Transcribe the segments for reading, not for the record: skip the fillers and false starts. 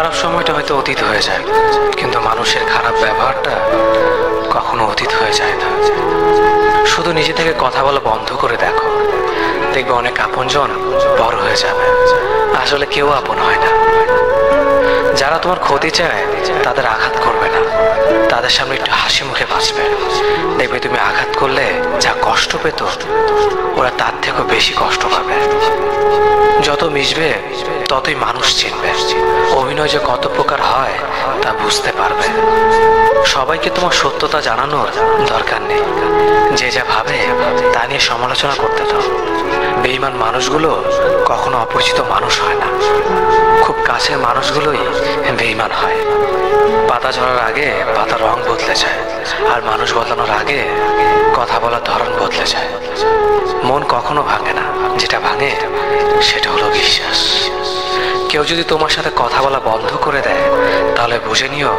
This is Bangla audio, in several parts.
খারাপ সময়টা হয়তো অতীত হয়ে যায়, কিন্তু মানুষের খারাপ ব্যবহারটা কখনো অতীত হয়ে যায় না। শুধু নিজে থেকে কথা বলা বন্ধ করে দেখো, দেখবে অনেক আপনজন বড় হয়ে যাবে। আসলে কেউ আপন হয় না। যারা তোমার ক্ষতি চায় তাদের আঘাত করবে না, তাদের সামনে একটু হাসি মুখে বাঁচবে। দেখবে তুমি আঘাত করলে যা কষ্ট পেত, ওরা তার থেকেও বেশি কষ্ট পাবে। যত মিশবে ততই মানুষ চিনবে। অভিনয় যে কত প্রকার হয় তা বুঝতে পারবে। সবাইকে তোমার সত্যতা জানানোর দরকার নেই। যে যা ভাবে তা নিয়ে সমালোচনা করতে দাও। বেঈমান মানুষগুলো কখনো অপরিচিত মানুষ হয় না, খুব কাছের মানুষগুলোই বেঈমান হয়। পাতা ঝরার আগে পাতার রং বদলে যায়, আর মানুষ বদলানোর আগে কথা বলার ধরন বদলে যায়। মন কখনো ভাঙে না, যেটা ভাঙে সেটা হলো বিশ্বাস। কেউ যদি তোমার সাথে কথা বলা বন্ধ করে দেয়, তাহলে বুঝে নিও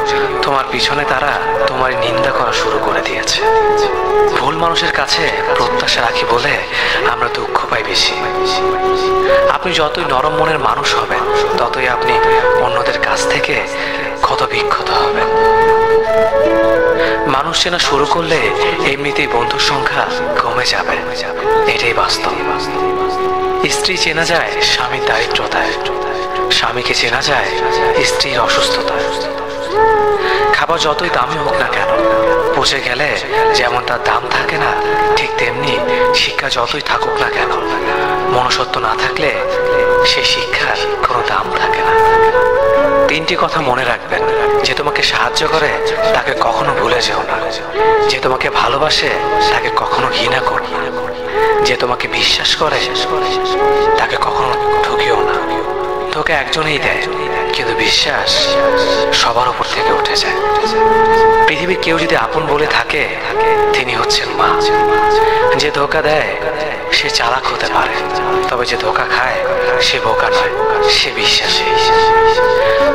তোমার পিছনে তারা তোমার নিন্দা করা শুরু করে দিয়েছে। ভুল মানুষের কাছে প্রত্যাশা রাখি বলে আমরা দুঃখ পাই বেশি। আপনি যতই নরম মনের মানুষ হবেন, ততই আপনি অন্যদের কাছ থেকে ক্ষত বিক্ষত হবেন। মানুষ চেনা শুরু করলে এমনিতেই বন্ধুর সংখ্যা কমে যাবে, এটাই বাস্তব। স্ত্রী চেনা যায় স্বামীর দারিদ্রতায়, স্বামীকে চেনা যায় স্ত্রীর অসুস্থতায়। খাবার যতই দামি হোক না কেন, পচে গেলে যেমন তার দাম থাকে না, ঠিক তেমনি শিক্ষা যতই থাকুক না কেন, মনুষ্যত্ব না থাকলে সেই শিক্ষার কোনো দাম থাকে না। তিনটি কথা মনে রাখবেন: যে তোমাকে সাহায্য করে তাকে কখনো ভুলে যেও না, যে তোমাকে ভালোবাসে তাকে কখনো ঘৃণা করো না, যে তোমাকে বিশ্বাস করে তাকে কখনো ঠকিও না। ধোঁকা একজনেই দেয়, কিন্তু বিশ্বাস সবার উপর থেকে উঠে যায়। পৃথিবীর কেউ যদি আপন বলে থাকে, তিনি হচ্ছেন মা। যে ধোঁকা দেয় সে চালাক হতে পারে, তবে যে ধোঁকা খায় সে বোকা নয়, সে বিশ্বাসী।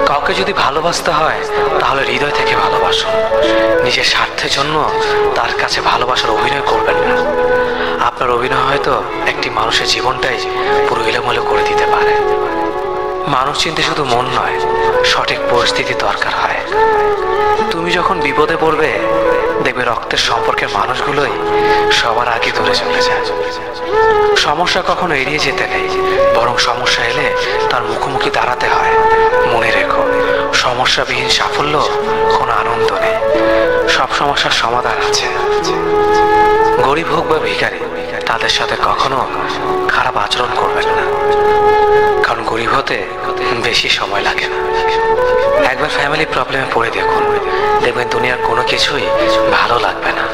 কাউকে যদি ভালোবাসতে হয় তাহলে হৃদয় থেকে ভালোবাসুন। নিজের স্বার্থের জন্য তার কাছে ভালোবাসার অভিনয় করবেন না। আপনার অভিনয় হয়তো একটি মানুষের জীবনটাই পুরো এলোমেলো করে দিতে পারে। মানুষ চিনতে শুধু মন নয়, সঠিক পরিস্থিতি দরকার হয়। তুমি যখন বিপদে পড়বে, দেখবে রক্তের সম্পর্কের মানুষগুলোই সবার আগে দূরে চলে যায়। সমস্যা কখনো এড়িয়ে যেতে নেই, বরং সমস্যা এলে তার মুখোমুখি দাঁড়াতে হয়। মনে রেখো, সমস্যাবিহীন সাফল্য কোনো আনন্দ নেই। সব সমস্যার সমাধান আছে। গরিব হোক বা ভিখারি, তাদের সাথে কখনো খারাপ আচরণ করবেন না, কারণ গরিব হতে বেশি সময় লাগে না। একবার ফ্যামিলি প্রবলেমে পড়ে দেখুন, দেখবেন দুনিয়ার কোনো কিছুই ভালো লাগবে না।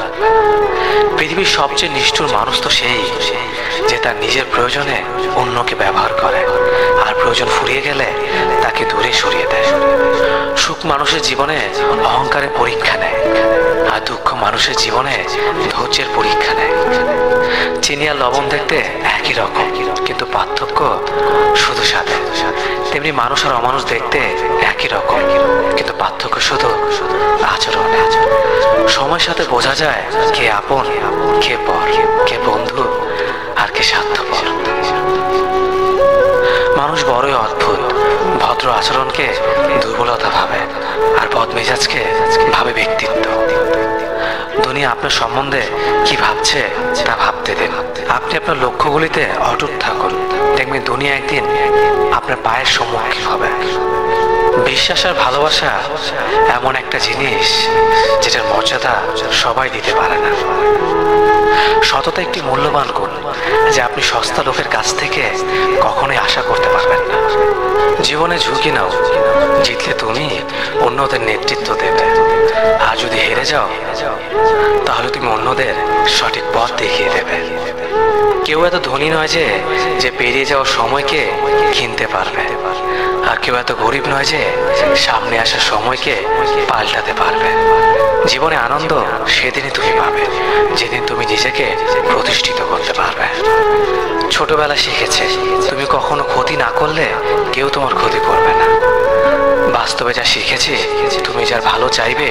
পৃথিবীর সবচেয়ে নিষ্ঠুর মানুষ তো সেই, যে তার নিজের প্রয়োজনে অন্যকে ব্যবহার করে, আর প্রয়োজন ফুরিয়ে গেলে তাকে দূরে সরিয়ে দেয়। সুখ মানুষের জীবনে অহংকারের পরীক্ষা নেয়, আর দুঃখ মানুষের জীবনে ধৈর্যের পরীক্ষা নেয়। চিনি আর লবণ দেখতে একই রকম, কিন্তু পার্থক্য শুধু স্বাদে। তেমনি মানুষ আর অমানুষ দেখতে একই রকম, কিন্তু পার্থক্য শুধু আচরণে। সময়ের সাথে বোঝা যায় কে আপন, কে পর, কে বন্ধু আর কে স্বার্থপর। মানুষ বড়ই অদ্ভুত। ভদ্র আচরণকে দুর্বলতা ভাবে, আর বদমেজাজকে ভাবে ব্যক্তিত্ব। দুনিয়া আপনার সম্বন্ধে কি ভাবছে তা ভাবতে দিন। আপনি আপনার লক্ষ্যগুলিতে অটুট থাকুন, দেখবেন দুনিয়া একদিন আপনার পায়ের সম্মুখীন হবে। বিশ্বাস আর ভালোবাসা এমন একটা জিনিস যেটার মর্যাদা সবাই দিতে পারে না। সততা একটি মূল্যবান গুণ, যে আপনি সস্তা লোকের কাছ থেকে কখনোই আশা করতে পারবেন না। জীবনে ঝুঁকি নাও, জিতলে তুমি অন্যদের নেতৃত্ব দেবে, আর যদি হেরে যাও তাহলে তুমি অন্যদের সঠিক পথ দেখিয়ে দেবে। কেউ এত ধনী নয় যে পেরিয়ে যাওয়ার সময়কে কিনতে পারবে, আর কেউ এত গরিব নয় যে সামনে আসার সময়কে পাল্টাতে পারবে। জীবনে আনন্দ সেদিনই তুমি পাবে, যেদিন তুমি নিজেকে প্রতিষ্ঠিত করতে পারবে। ছোটবেলা শিখেছে, তুমি কখনো ক্ষতি না করলে কেউ তোমার ক্ষতি করবে না। বাস্তবে যা শিখেছি, তুমি যার ভালো চাইবে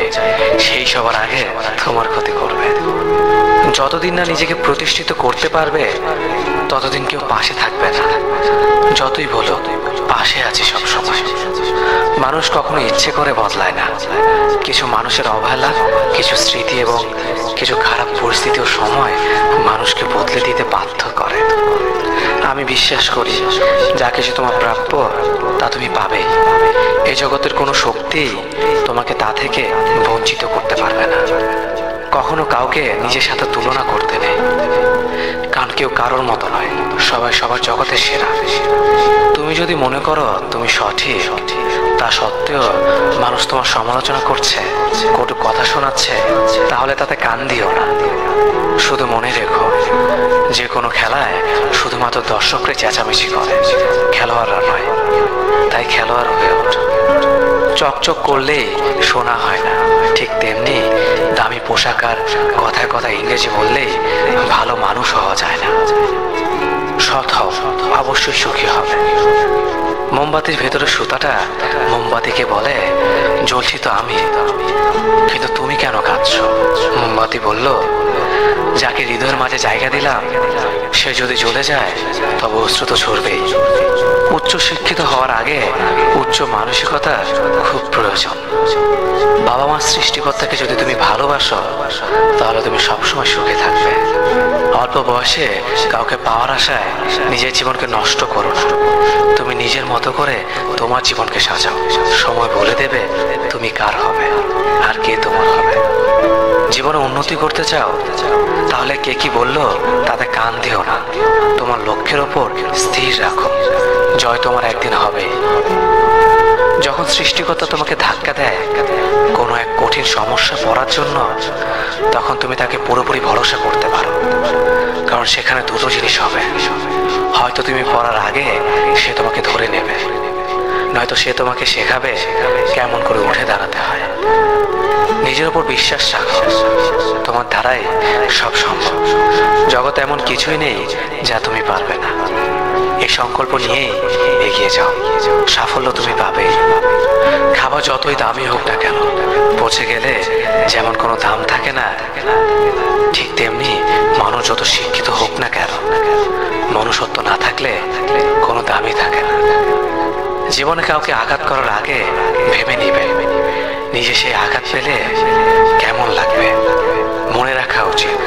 সেই সবার আগে তোমার ক্ষতি করবে। যতদিন না নিজেকে প্রতিষ্ঠিত করতে পারবে, ততদিন কেউ পাশে থাকবে না। যতই বলো পাশে আছি সব সময়, মানুষ কখনো ইচ্ছে করে বদলায় না। কিছু মানুষের অবহেলা, কিছু স্মৃতি এবং কিছু খারাপ পরিস্থিতি ও সময় মানুষকে বদলে দিতে বাধ্য করে। আমি বিশ্বাস করি যা কিছু তোমার প্রাপ্য তা তুমি পাবেই। এই জগতের কোনো শক্তি তোমাকে তা থেকে বঞ্চিত করতে পারবে না। কখনো কাউকে নিজের সাথে তুলনা করতে নেই, কারণ কেউ কারোর মতো নয়, সবাই সবার জগতের সেরা। তুমি যদি মনে করো তুমি সঠিক, তা সত্ত্বেও মানুষ তোমার সমালোচনা করছে, কটু কথা শোনাচ্ছে, তাহলে তাতে কান দিও না। শুধু মনে রেখো, যে কোনো খেলায় শুধুমাত্র দর্শকরাই চেঁচামেচি করে, খেলোয়াড়রা নয়। তাই খেলোয়াড় হয়ে ওঠো। চকচক করলেই শোনা হয় না, ঠিক তেমনি দামি পোশাক আর কথায় কথায় ইংরেজি বললেই ভালো মানুষ হওয়া যায় না। সৎ হও, অবশ্যই সুখী হবে। মোমবাতির ভেতরে সুতাটা মোমবাতিকে বলে, জ্বলছি তো আমি, কিন্তু তুমি কেন কাঁদছো? মোমবাতি বলল, যাকে হৃদয়ের মাঝে জায়গা দিলাম সে যদি জ্বলে যায় তবে অশ্রু তো ঝরবেই। উচ্চ শিক্ষিত হওয়ার আগে উচ্চ মানসিকতা খুব প্রয়োজন। বাবা মার সৃষ্টিকর্তাকে যদি তুমি ভালোবাসো তাহলে তুমি সবসময় সুখে থাকবে। অল্প বয়সে কাউকে পাওয়ার আশায় নিজের জীবনকে নষ্ট করো না। তুমি নিজের মতো করে তোমার জীবনকে সাজাও। সময় বলে দেবে তুমি কার হবে আর কে তোমার হবে। জীবনে উন্নতি করতে চাও তাহলে কে কি বললো তাতে কান দিও না। তোমার লক্ষ্যের ওপর স্থির রাখো, জয় তোমার একদিন হবে। যখন সৃষ্টিকর্তা তোমাকে ধাক্কা দেয় কোনো এক কঠিন সমস্যা পড়ার জন্য, তখন তুমি তাকে পুরোপুরি ভরসা করতে পারো, কারণ সেখানে দুটো জিনিস হবে। হয়তো তুমি পড়ার আগে সে তোমাকে ধরে নেবে, নয়তো সে তোমাকে শেখাবে কেমন করে উঠে দাঁড়াতে হয়। নিজের উপর বিশ্বাস রাখো, তোমার দ্বারাই সব সম্ভব। জগতে এমন কিছুই নেই যা তুমি পারবে না। এই সংকল্প নিয়েই এগিয়ে যাও, সাফল্য তুমি পাবে। খাবার যতই দামি হোক না কেন, পচে গেলে যেমন কোনো দাম থাকে না, ঠিক তেমনি মানুষ যত শিক্ষিত হোক না কেন, মনুষ্যত্ব না থাকলে কোনো দামই থাকে না। জীবনে কাউকে আঘাত করার আগে ভেবে নিবে নিজে সেই আঘাত পেলে কেমন লাগবে। মনে রাখা উচিত,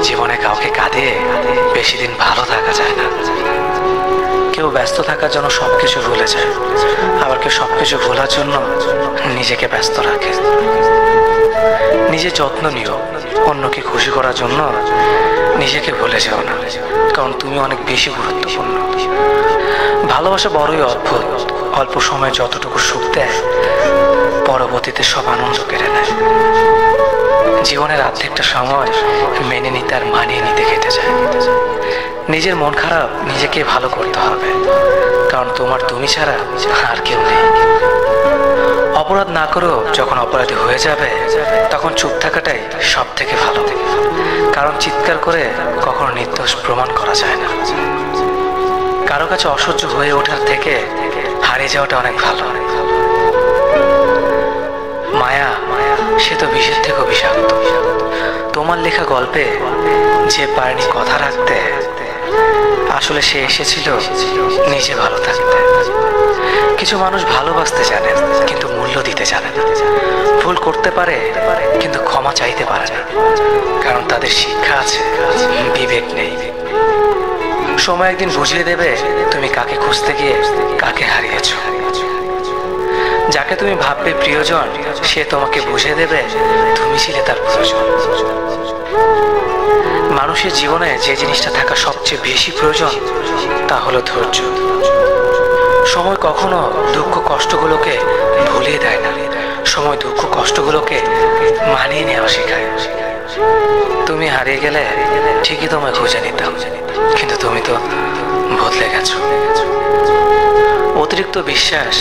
জীবনে কাউকে কাঁদিয়ে বেশি দিন ভালো থাকা যায় না। কেউ ব্যস্ত থাকার জন্য সবকিছু ভুলে যায়, আবার কেউ সবকিছু ভোলার জন্য নিজেকে ব্যস্ত রাখে। নিজের যত্ন নিও, অন্যকে খুশি করার জন্য নিজেকে ভুলে যাও না, কারণ তুমি অনেক বেশি গুরুত্বপূর্ণ। ভালোবাসা বড়ই অদ্ভুত, অল্প সময়ে যতটুকু সুখ দেয় পরবর্তীতে সব আনন্দ কেড়ে নেয়। জীবনের অর্ধেকটা সময় মেনে নিতে আর মানিয়ে নিতে কেটে যায়। নিজের মন খারাপ নিজেকে ভালো করতে হবে, কারণ তোমার তুমি ছাড়া আর কেউ নেই। অপরাধ না করেও যখন অপরাধী হয়ে যাবে তখন চুপ থাকাটাই সব থেকে ভালো, কারণ চিৎকার করে কখনো নির্দোষ প্রমাণ করা যায় না। কারো কাছে অসহ্য হয়ে ওঠার থেকে হারিয়ে যাওয়াটা অনেক ভালো। মায়া সে তো বিষের থেকেও বিষাক্ত। তোমার লেখা গল্পে যে পারেনি কথা রাখতে, আসলে সে এসেছিল নিজে ভালো থাকতে। কিছু মানুষ ভালোবাসতে জানে কিন্তু মূল্য দিতে জানে না। ভুল করতে পারে কিন্তু ক্ষমা চাইতে পারে না, কারণ তাদের শিক্ষা আছে, বিবেক নেই। সময় একদিন বুঝিয়ে দেবে তুমি কাকে খুঁজতে গিয়ে কাকে হারিয়েছো। যাকে তুমি ভাববে প্রিয়জন সে তোমাকে বুঝিয়ে দেবে তুমি ছিলে তার প্রয়োজন। মানুষের জীবনে যে জিনিসটা থাকা সবচেয়ে বেশি প্রয়োজন তা হলো ধৈর্য। সময় কখনো দুঃখ কষ্টগুলোকে ভুলিয়ে দেয় না, সময় দুঃখ কষ্টগুলোকে মানিয়ে নেওয়া শেখায়। তুমি হারিয়ে গেলে ঠিকই তোমায় খুঁজে নিতাম, কিন্তু তুমি তো বদলে গেছো। অতিরিক্ত বিশ্বাস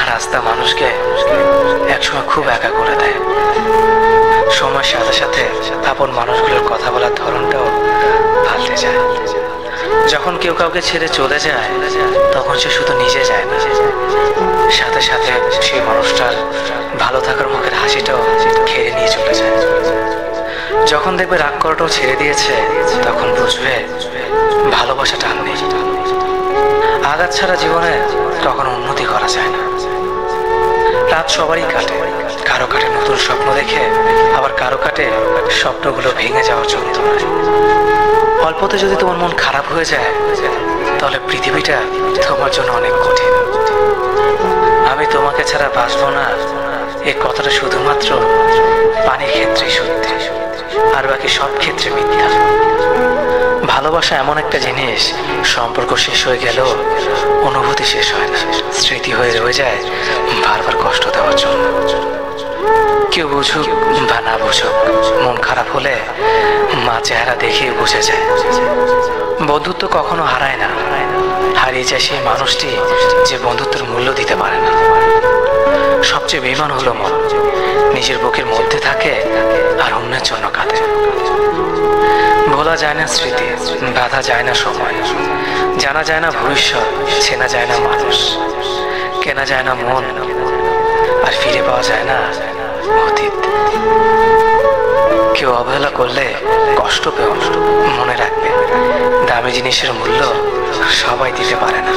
আর আস্থা মানুষকে একসময় খুব একা করে দেয়। সময়ের সাথে সাথে আপন মানুষগুলোর কথা বলার ধরনটাও পাল্টে যায়। যখন কেউ কাউকে ছেড়ে চলে যায় তখন সে শুধু নিজে যায় না, সাথে সাথে সেই মানুষটার ভালো থাকার মুখের হাসিটাও খেয়ে নিয়ে চলে যায়। যখন দেখবে রাগ করাটাও ছেড়ে দিয়েছে তখন বুঝবে ভালোবাসাটা আর নেই। আঘাত ছাড়া জীবনে কখনো উন্নতি করা যায় না। রাত সবারই কাটে, কারো কাটে নতুন স্বপ্ন দেখে, আবার কারো কাটে স্বপ্নগুলো ভেঙে যাওয়ার যন্ত্রণায়। অল্পতে যদি তোমার মন খারাপ হয়ে যায়, তাহলে পৃথিবীটা তোমার জন্য অনেক কঠিন। আমি তোমাকে ছাড়া বাঁচবো না, এই কথাটা শুধুমাত্র পানির ক্ষেত্রেই সত্যি, আর বাকি সব ক্ষেত্রে মিথ্যা। ভালোবাসা এমন একটা জিনিস, সম্পর্ক শেষ হয়ে গেলেও অনুভূতি শেষ হয় না, স্মৃতি হয়ে রয়ে যায় বারবার কষ্ট দেওয়ার জন্য। কেউ বুঝুক বা না বুঝুক, মন খারাপ হলে মা চেহারা দেখে বুঝে যায়। বন্ধুত্ব কখনো হারায় না, হারিয়ে যায় সেই মানুষটি যে বন্ধুত্বের মূল্য দিতে পারে না। সবচেয়ে বেঈমান হলো মন, নিজের বুকের মধ্যে থাকে আর অন্যের জন্য কাঁদে। ভোলা যায় না স্মৃতি, বাধা যায় না সময়, জানা যায় না ভবিষ্যৎ, চেনা যায় না মানুষ, কেনা যায় না মন, আর ফিরে পাওয়া যায় না অতীত। কেউ অবহেলা করলে কষ্ট পেও, মনে রাখবে দামি জিনিসের মূল্য সবাই দিতে পারে না।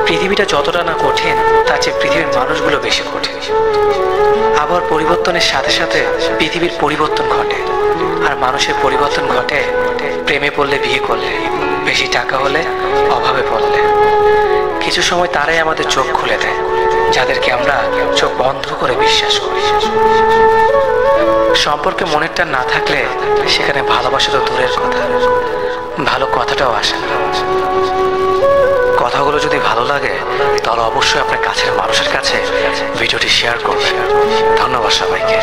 পৃথিবীটা যতটা না কঠিন, তার চেয়ে পৃথিবীর মানুষগুলো বেশি কঠিন। আবহাওয়ার পরিবর্তনের সাথে সাথে পৃথিবীর পরিবর্তন ঘটে, আর মানুষের পরিবর্তন ঘটে প্রেমে পড়লে, বিয়ে করলে, বেশি টাকা হলে, অভাবে পড়লে। কিছু সময় তারাই আমাদের চোখ খুলে দেয়, যাদেরকে আমরা চোখ বন্ধ করে বিশ্বাস করি। সম্পর্কে মনের টান না থাকলে সেখানে ভালোবাসা তো দূরের কথা, ভালো কথাটাও আসে না। কথাগুলো যদি ভালো লাগে, তাহলে অবশ্যই আপনার কাছের মানুষের কাছে ভিডিওটি শেয়ার করবেন। ধন্যবাদ সবাইকে।